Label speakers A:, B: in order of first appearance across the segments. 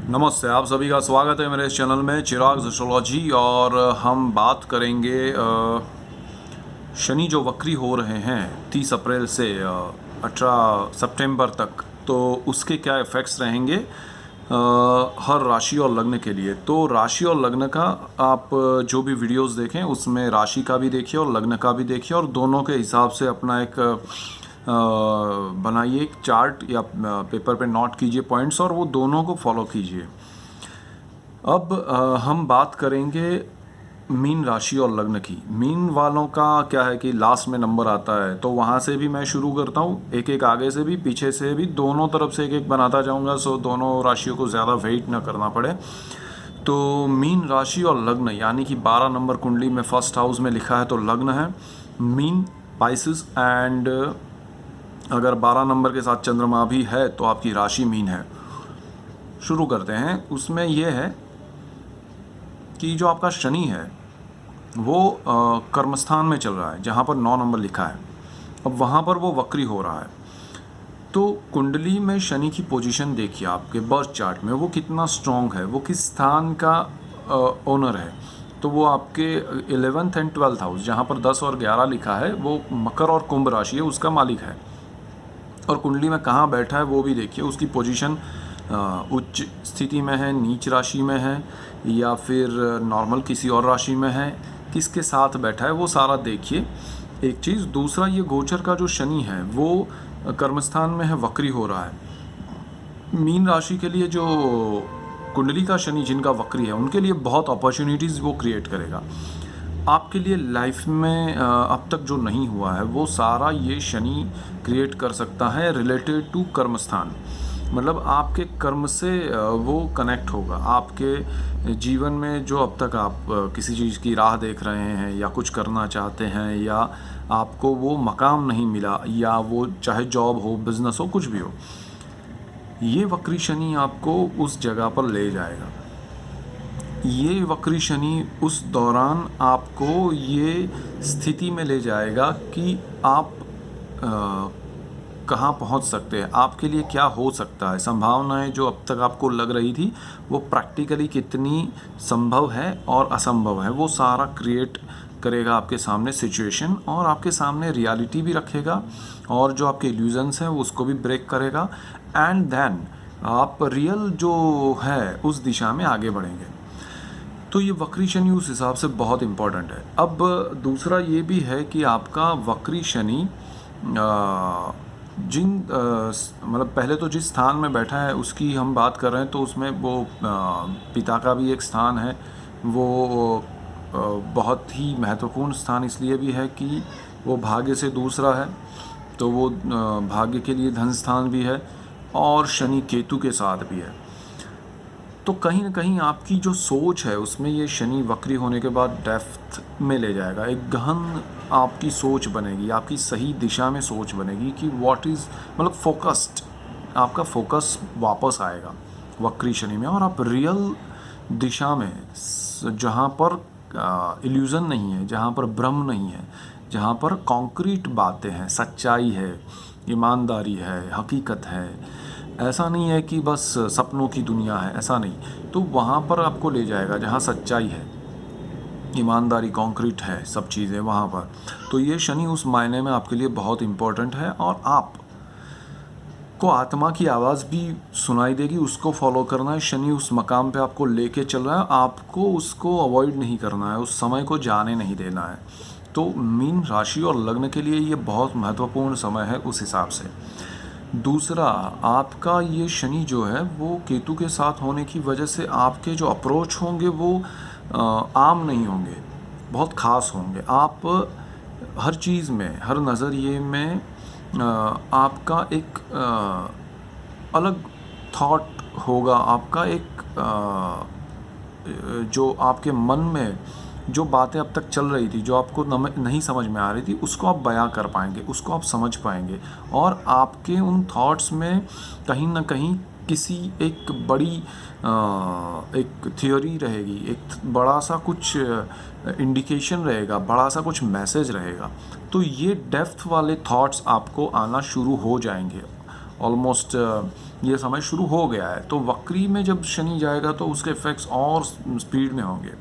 A: नमस्ते, आप सभी का स्वागत है मेरे इस चैनल में चिराग एस्ट्रोलॉजी। और हम बात करेंगे शनि जो वक्री हो रहे हैं 30 अप्रैल से 18 सितंबर तक, तो उसके क्या इफ़ेक्ट्स रहेंगे हर राशि और लग्न के लिए। तो राशि और लग्न का आप जो भी वीडियोस देखें उसमें राशि का भी देखिए और लग्न का भी देखिए, और दोनों के हिसाब से अपना एक बनाइए एक चार्ट या पेपर पे नोट कीजिए पॉइंट्स, और वो दोनों को फॉलो कीजिए। अब हम बात करेंगे मीन राशि और लग्न की। मीन वालों का क्या है कि लास्ट में नंबर आता है, तो वहाँ से भी मैं शुरू करता हूँ, एक एक आगे से भी पीछे से भी, दोनों तरफ से एक एक बनाता जाऊँगा, सो दोनों राशियों को ज़्यादा वेट ना करना पड़े। तो मीन राशि और लग्न यानी कि 12 नंबर कुंडली में फर्स्ट हाउस में लिखा है तो लग्न है मीन पाइसेस, एंड अगर 12 नंबर के साथ चंद्रमा भी है तो आपकी राशि मीन है। शुरू करते हैं। उसमें यह है कि जो आपका शनि है वो कर्मस्थान में चल रहा है जहाँ पर 9 नंबर लिखा है। अब वहाँ पर वो वक्री हो रहा है, तो कुंडली में शनि की पोजीशन देखिए आपके बर्थ चार्ट में, वो कितना स्ट्रॉन्ग है, वो किस स्थान का ओनर है। तो वो आपके 11th एंड 12th हाउस जहाँ पर 10 और 11 लिखा है वो मकर और कुंभ राशि है, उसका मालिक है। और कुंडली में कहाँ बैठा है वो भी देखिए, उसकी पोजीशन उच्च स्थिति में है, नीच राशि में है, या फिर नॉर्मल किसी और राशि में है, किसके साथ बैठा है वो सारा देखिए। एक चीज़। दूसरा, ये गोचर का जो शनि है वो कर्मस्थान में है, वक्री हो रहा है। मीन राशि के लिए जो कुंडली का शनि जिनका वक्री है उनके लिए बहुत अपॉर्चुनिटीज़ वो क्रिएट करेगा आपके लिए लाइफ में। अब तक जो नहीं हुआ है वो सारा ये शनि क्रिएट कर सकता है रिलेटेड टू कर्मस्थान। मतलब आपके कर्म से वो कनेक्ट होगा आपके जीवन में। जो अब तक आप किसी चीज़ की राह देख रहे हैं या कुछ करना चाहते हैं, या आपको वो मकाम नहीं मिला, या वो चाहे जॉब हो, बिजनेस हो, कुछ भी हो, ये वक्री शनि आपको उस जगह पर ले जाएगा। ये वक्री शनि उस दौरान आपको ये स्थिति में ले जाएगा कि आप कहाँ पहुँच सकते हैं, आपके लिए क्या हो सकता है। संभावनाएं जो अब तक आपको लग रही थी वो प्रैक्टिकली कितनी संभव है और असंभव है, वो सारा क्रिएट करेगा आपके सामने सिचुएशन, और आपके सामने रियलिटी भी रखेगा, और जो आपके इल्यूजन्स हैं उसको भी ब्रेक करेगा। एंड देन आप रियल जो है उस दिशा में आगे बढ़ेंगे। तो ये वक्री शनि उस हिसाब से बहुत इम्पॉर्टेंट है। अब दूसरा ये भी है कि आपका वक्री शनि मतलब पहले तो जिस स्थान में बैठा है उसकी हम बात कर रहे हैं, तो उसमें वो पिता का भी एक स्थान है। वो बहुत ही महत्वपूर्ण स्थान इसलिए भी है कि वो भाग्य से दूसरा है, तो वो भाग्य के लिए धन स्थान भी है, और शनि केतु के साथ भी है। तो कहीं ना कहीं आपकी जो सोच है उसमें ये शनि वक्री होने के बाद डेप्थ में ले जाएगा। एक गहन आपकी सोच बनेगी, आपकी सही दिशा में सोच बनेगी कि व्हाट इज़, मतलब फोकस्ड, आपका फोकस वापस आएगा वक्री शनि में, और आप रियल दिशा में, जहाँ पर इल्यूज़न नहीं है, जहाँ पर भ्रम नहीं है, जहाँ पर कॉन्क्रीट बातें हैं, सच्चाई है, ईमानदारी है, हकीकत है, ऐसा नहीं है कि बस सपनों की दुनिया है, ऐसा नहीं। तो वहाँ पर आपको ले जाएगा जहाँ सच्चाई है, ईमानदारी, कॉन्क्रीट है, सब चीज़ें वहाँ पर। तो ये शनि उस मायने में आपके लिए बहुत इम्पोर्टेंट है, और आप को आत्मा की आवाज़ भी सुनाई देगी, उसको फॉलो करना है। शनि उस मकाम पे आपको लेके चल रहा है, आपको उसको अवॉइड नहीं करना है, उस समय को जाने नहीं देना है। तो मीन राशि और लग्न के लिए ये बहुत महत्वपूर्ण समय है उस हिसाब से। दूसरा, आपका ये शनि जो है वो केतु के साथ होने की वजह से आपके जो अप्रोच होंगे वो आम नहीं होंगे, बहुत ख़ास होंगे। आप हर चीज़ में, हर नज़रिए में आपका एक अलग थॉट होगा, आपका एक जो आपके मन में जो बातें अब तक चल रही थी, जो आपको नहीं समझ में आ रही थी, उसको आप बयां कर पाएंगे, उसको आप समझ पाएंगे, और आपके उन थॉट्स में कहीं ना कहीं किसी एक बड़ी एक थियोरी रहेगी, एक बड़ा सा कुछ इंडिकेशन रहेगा, बड़ा सा कुछ मैसेज रहेगा। तो ये डेप्थ वाले थॉट्स आपको आना शुरू हो जाएंगे, ऑलमोस्ट ये समय शुरू हो गया है। तो वक्री में जब शनि जाएगा तो उसके इफ़ेक्ट्स और स्पीड में होंगे।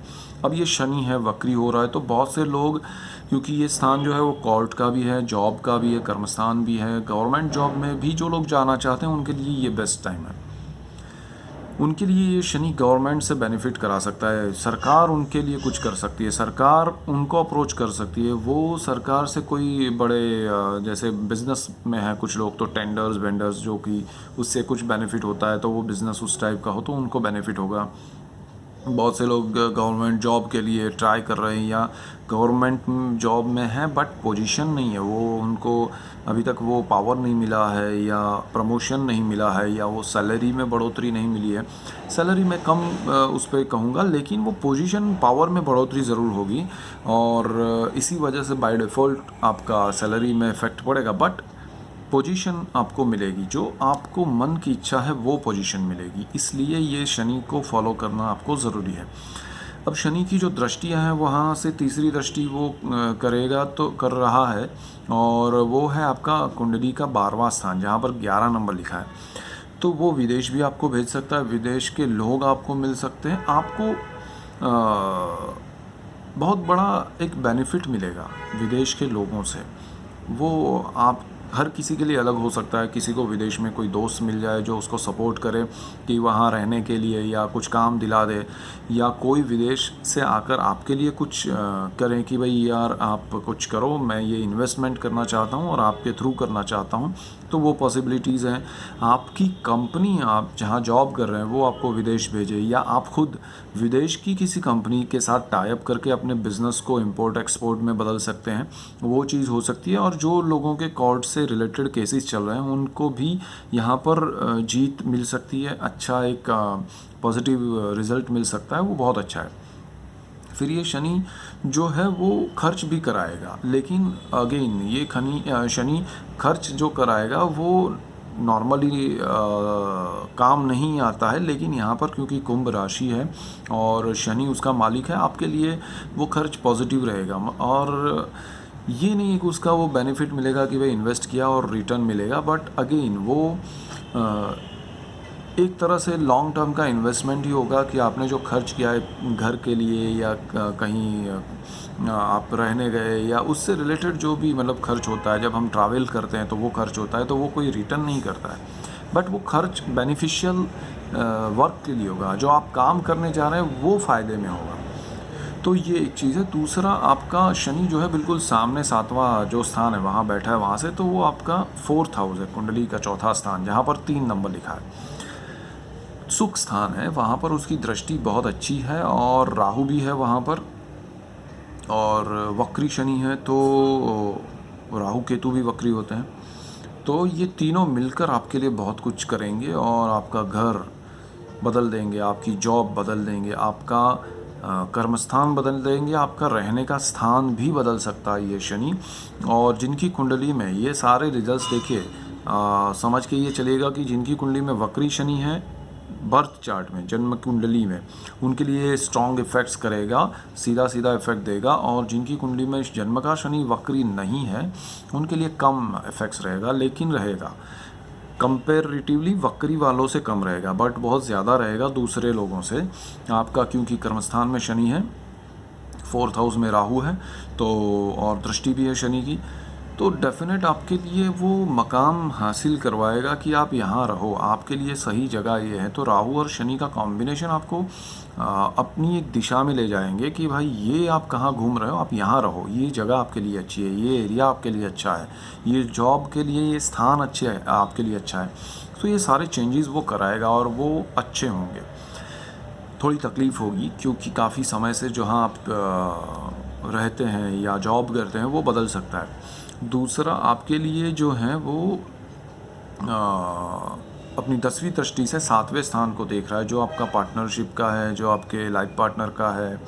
A: अब ये शनि है, वक्री हो रहा है, तो बहुत से लोग, क्योंकि ये स्थान जो है वो कोर्ट का भी है, जॉब का भी है, कर्मस्थान भी है, गवर्नमेंट जॉब में भी जो लोग जाना चाहते हैं उनके लिए ये बेस्ट टाइम है। उनके लिए ये शनि गवर्नमेंट से बेनिफिट करा सकता है, सरकार उनके लिए कुछ कर सकती है, सरकार उनको अप्रोच कर सकती है। वो सरकार से कोई बड़े जैसे बिज़नेस में है कुछ लोग, तो टेंडर्स वेंडर्स जो कि उससे कुछ बेनिफिट होता है, तो वो बिज़नेस उस टाइप का हो तो उनको बेनिफिट होगा। बहुत से लोग गवर्नमेंट जॉब के लिए ट्राई कर रहे हैं या गवर्नमेंट जॉब में हैं बट पोजीशन नहीं है, वो उनको अभी तक वो पावर नहीं मिला है या प्रमोशन नहीं मिला है या वो सैलरी में बढ़ोतरी नहीं मिली है। सैलरी में कम उस पर कहूँगा, लेकिन वो पोजीशन पावर में बढ़ोतरी ज़रूर होगी और इसी वजह से बाय डिफ़ॉल्ट आपका सैलरी में इफ़ेक्ट पड़ेगा, बट पोजीशन आपको मिलेगी, जो आपको मन की इच्छा है वो पोजीशन मिलेगी। इसलिए ये शनि को फॉलो करना आपको ज़रूरी है। अब शनि की जो दृष्टियां हैं वहाँ से तीसरी दृष्टि वो करेगा तो कर रहा है, और वो है आपका कुंडली का 12वां स्थान जहाँ पर 11 नंबर लिखा है। तो वो विदेश भी आपको भेज सकता है, विदेश के लोग आपको मिल सकते हैं, आपको बहुत बड़ा एक बेनिफिट मिलेगा विदेश के लोगों से। वो आप हर किसी के लिए अलग हो सकता है। किसी को विदेश में कोई दोस्त मिल जाए जो उसको सपोर्ट करे कि वहाँ रहने के लिए या कुछ काम दिला दे, या कोई विदेश से आकर आपके लिए कुछ करें कि भाई यार आप कुछ करो, मैं ये इन्वेस्टमेंट करना चाहता हूँ और आपके थ्रू करना चाहता हूँ, तो वो पॉसिबिलिटीज़ हैं। आपकी कंपनी, आप जहाँ जॉब कर रहे हैं वो आपको विदेश भेजे, या आप खुद विदेश की किसी कंपनी के साथ टाई अप करके अपने बिज़नेस को इंपोर्ट एक्सपोर्ट में बदल सकते हैं, वो चीज़ हो सकती है। और जो लोगों के कोर्ट से रिलेटेड केसेस चल रहे हैं उनको भी यहाँ पर जीत मिल सकती है, अच्छा एक पॉजिटिव रिजल्ट मिल सकता है, वो बहुत अच्छा है। फिर ये शनि जो है वो खर्च भी कराएगा, लेकिन अगेन ये शनि खर्च जो कराएगा वो नॉर्मली काम नहीं आता है, लेकिन यहाँ पर क्योंकि कुंभ राशि है और शनि उसका मालिक है, आपके लिए वो खर्च पॉजिटिव रहेगा। और ये नहीं है कि उसका वो बेनिफिट मिलेगा कि भाई इन्वेस्ट किया और रिटर्न मिलेगा, बट अगेन वो एक तरह से लॉन्ग टर्म का इन्वेस्टमेंट ही होगा कि आपने जो खर्च किया है घर के लिए या कहीं आप रहने गए या उससे रिलेटेड जो भी मतलब खर्च होता है, जब हम ट्रैवल करते हैं तो वो खर्च होता है, तो वो कोई रिटर्न नहीं करता है, बट वो खर्च बेनिफिशियल वर्क के लिए होगा, जो आप काम करने जा रहे हैं वो फ़ायदे में होगा। तो ये एक चीज़ है। दूसरा, आपका शनि जो है बिल्कुल सामने 7वां जो स्थान है वहाँ बैठा है, वहाँ से तो वो आपका 4th हाउस है, कुंडली का 4था स्थान जहाँ पर 3 नंबर लिखा है, सुख स्थान है, वहाँ पर उसकी दृष्टि बहुत अच्छी है और राहु भी है वहाँ पर, और वक्री शनि है तो राहु केतु भी वक्री होते हैं। तो ये तीनों मिलकर आपके लिए बहुत कुछ करेंगे और आपका घर बदल देंगे, आपकी जॉब बदल देंगे, आपका कर्मस्थान बदल देंगे, आपका रहने का स्थान भी बदल सकता है ये शनि। और जिनकी कुंडली में ये सारे रिजल्ट्स देखिए, समझ के ये चलेगा कि जिनकी कुंडली में वक्री शनि है बर्थ चार्ट में, जन्म कुंडली में, उनके लिए स्ट्रॉन्ग इफेक्ट्स करेगा, सीधा सीधा इफेक्ट देगा। और जिनकी कुंडली में जन्म का शनि वक्री नहीं है उनके लिए कम इफेक्ट्स रहेगा, लेकिन रहेगा कंपेरेटिवली वक्री वालों से कम रहेगा, बट बहुत ज़्यादा रहेगा दूसरे लोगों से आपका, क्योंकि कर्मस्थान में शनि है, 4th हाउस में राहु है, तो और दृष्टि भी है शनि की, तो डेफिनेट आपके लिए वो मकाम हासिल करवाएगा कि आप यहाँ रहो, आपके लिए सही जगह ये है। तो राहु और शनि का कॉम्बिनेशन आपको अपनी एक दिशा में ले जाएंगे कि भाई ये आप कहाँ घूम रहे हो, आप यहाँ रहो, ये जगह आपके लिए अच्छी है, ये एरिया आपके लिए अच्छा है, ये जॉब के लिए ये स्थान अच्छे है, आपके लिए अच्छा है। तो ये सारे चेंजेस वो कराएगा और वो अच्छे होंगे। थोड़ी तकलीफ़ होगी क्योंकि काफ़ी समय से जहाँ आप रहते हैं या जॉब करते हैं वो बदल सकता है। दूसरा, आपके लिए जो है वो अपनी 10वीं दृष्टि से 7वें स्थान को देख रहा है, जो आपका पार्टनरशिप का है, जो आपके लाइफ पार्टनर का है।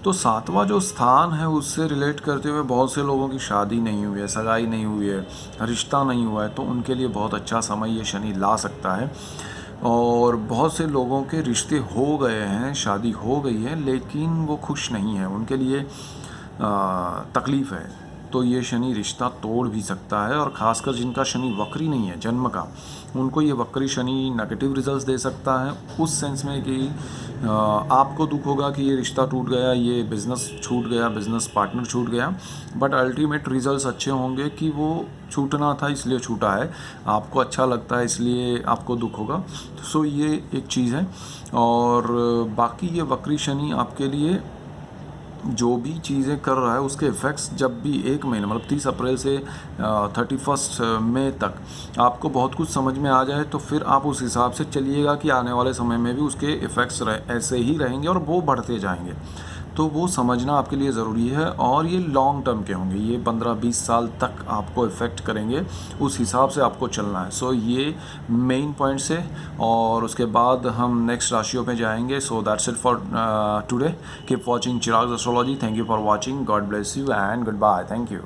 A: तो 7वां जो स्थान है उससे रिलेट करते हुए बहुत से लोगों की शादी नहीं हुई है, सगाई नहीं हुई है, रिश्ता नहीं हुआ है, तो उनके लिए बहुत अच्छा समय ये शनि ला सकता है। और बहुत से लोगों के रिश्ते हो गए हैं, शादी हो गई है, लेकिन वो खुश नहीं है, उनके लिए तकलीफ़ है। तो ये शनि रिश्ता तोड़ भी सकता है। और ख़ासकर जिनका शनि वक्री नहीं है जन्म का, उनको ये वक्री शनि नेगेटिव रिजल्ट्स दे सकता है, उस सेंस में कि आपको दुख होगा कि ये रिश्ता टूट गया, ये बिज़नेस छूट गया, बिज़नेस पार्टनर छूट गया, बट अल्टीमेट रिजल्ट्स अच्छे होंगे कि वो छूटना था इसलिए छूटा है, आपको अच्छा लगता है इसलिए आपको दुख होगा। सो ये एक चीज़ है। और बाकी ये वक्री शनि आपके लिए जो भी चीज़ें कर रहा है उसके इफ़ेक्ट्स जब भी 1 महीने मतलब 30 अप्रैल से 31 मई तक आपको बहुत कुछ समझ में आ जाए, तो फिर आप उस हिसाब से चलिएगा कि आने वाले समय में भी उसके इफ़ेक्ट्स ऐसे ही रहेंगे और वो बढ़ते जाएंगे। तो वो समझना आपके लिए ज़रूरी है। और ये लॉन्ग टर्म के होंगे, ये 15-20 साल तक आपको इफ़ेक्ट करेंगे, उस हिसाब से आपको चलना है। सो ये मेन पॉइंट्स है। और उसके बाद हम नेक्स्ट राशियों पे जाएंगे। So that's it for today. Keep watching Chirag Astrology. Thank you for watching. God bless you and good bye. Thank you.